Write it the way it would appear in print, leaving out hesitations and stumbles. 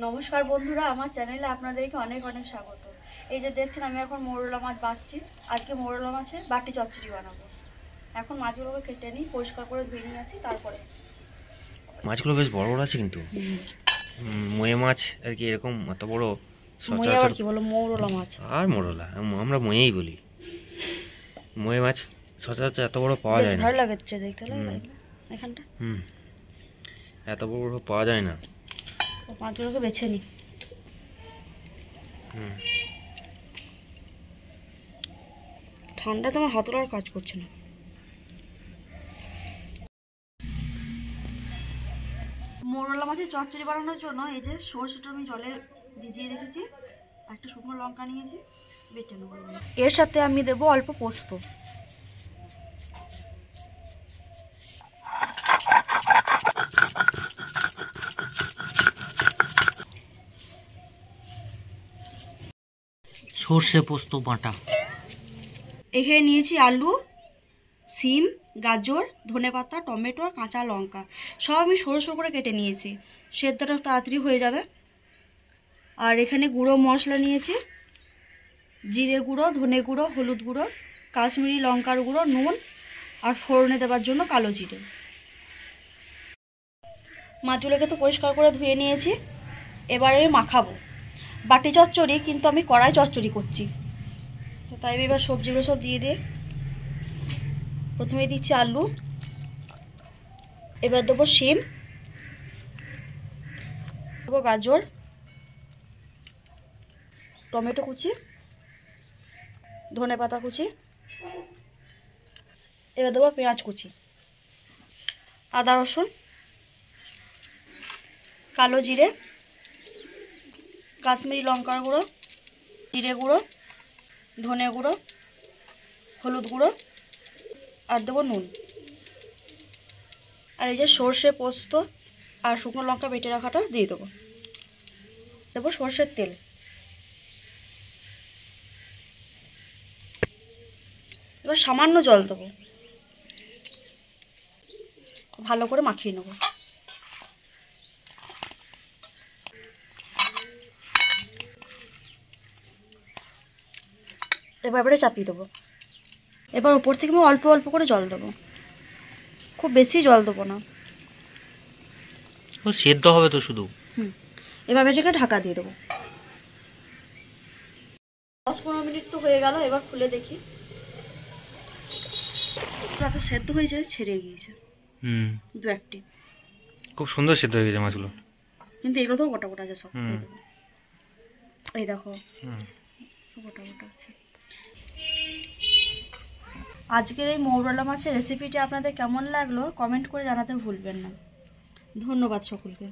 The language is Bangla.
নমস্কার বন্ধুরা, আমার চ্যানেলে আপনাদেরকে অনেক অনেক স্বাগত। এই যে দেখছেন আমি এখন মৌরলা মাছ বাছছি। আজকে মৌরলা মাছের বাটি চচ্চড়ি বানাবো। এখন মাছগুলোকে কেটে নিই, পরিষ্কার করে ধুয়ে নিয়ে আসি। তারপরে মাছগুলো বেশ বড় বড় আছে কিন্তু ময়ে মাছ আর কি এরকম এত বড় সচরাচর কি বলো মৌরলা মাছ আর মোরলা আমরা ময়েই বলি। ময়ে মাছ সচরাচর এত বড় পাওয়া যায় না। ভালো লাগছে দেখতে এখানটা। এত বড় বড় পাওয়া যায় না। মাছগুলোকে বেছে নিই। ঠান্ডা তোমার হাতলার কাজ করছে না। মৌরলা মাছের চচ্চড়ি বানানোর জন্য এই যে সরষেটা আমি জলে ভিজিয়ে রেখেছি, একটা শুকনো লঙ্কা নিয়েছি, বেটে নেব। এর সাথে আমি দেবো অল্প পোস্ত। সর্ষে পোস্ত বাটা। এখানে নিয়েছি আলু, সিম, গাজর, ধনেপাতা, টমেটো আর কাঁচা লঙ্কা। সব আমি সরু সরু করে কেটে নিয়েছি, সেদ্ধটা তাড়াতাড়ি হয়ে যাবে। আর এখানে গুঁড়ো মশলা নিয়েছি, জিরে গুঁড়ো, ধনে গুঁড়ো, হলুদ গুঁড়ো, কাশ্মীরি লঙ্কার গুঁড়ো, নুন আর ফোড়নে দেওয়ার জন্য কালো জিরে। মাছগুলোকে তো পরিষ্কার করে ধুয়ে নিয়েছি। এবারে মাখাবো। বাটি চচ্চড়ি, কিন্তু আমি কড়াই চচ্চড়ি করছি, তো তাই এবার সবজিগুলো সব দিয়ে দিয়ে প্রথমে দিচ্ছি আলু, এবার দেবো শিম, দেবো গাজর, টমেটো কুচি, ধনেপাতা কুচি, এবার দেবো পেঁয়াজ কুচি, আদা রসুন, কালো জিরে, কাশ্মীরি লঙ্কার গুঁড়ো, জিরে গুঁড়ো, ধনে গুঁড়ো, হলুদ গুঁড়ো আর দেবো নুন। আর এই যে সর্ষে পোস্ত আর শুকনো লঙ্কা বেটে রাখাটা দিয়ে দেবো। দেবো সর্ষের তেল। এবার সামান্য জল দেবো, ভালো করে মাখিয়ে নেবো। এবারে চাপিয়ে দেবো। এবার উপর থেকে আমি অল্প অল্প করে জল দেবো, খুব বেশি জল দেবো না। সেদ্ধ হবে তো শুধু। এবার এটাকে ঢাকা দিয়ে দেবো। 10-15 মিনিট তো হয়ে গেল। এবার খুলে দেখি। এত সেদ্ধ হয়েছে, ছেড়ে গিয়েছে দু একটি। খুব সুন্দর সেদ্ধ হয়ে গেছে মাছগুলো, কিন্তু এগুলো তো গোটা গোটা আছে সব। এই দেখো গোটা গোটা আছে। আজকের এই মৌরলা মাছের রেসিপিটি আপনাদের কেমন লাগলো কমেন্ট করে জানাতে ভুলবেন না। ধন্যবাদ সকলকে।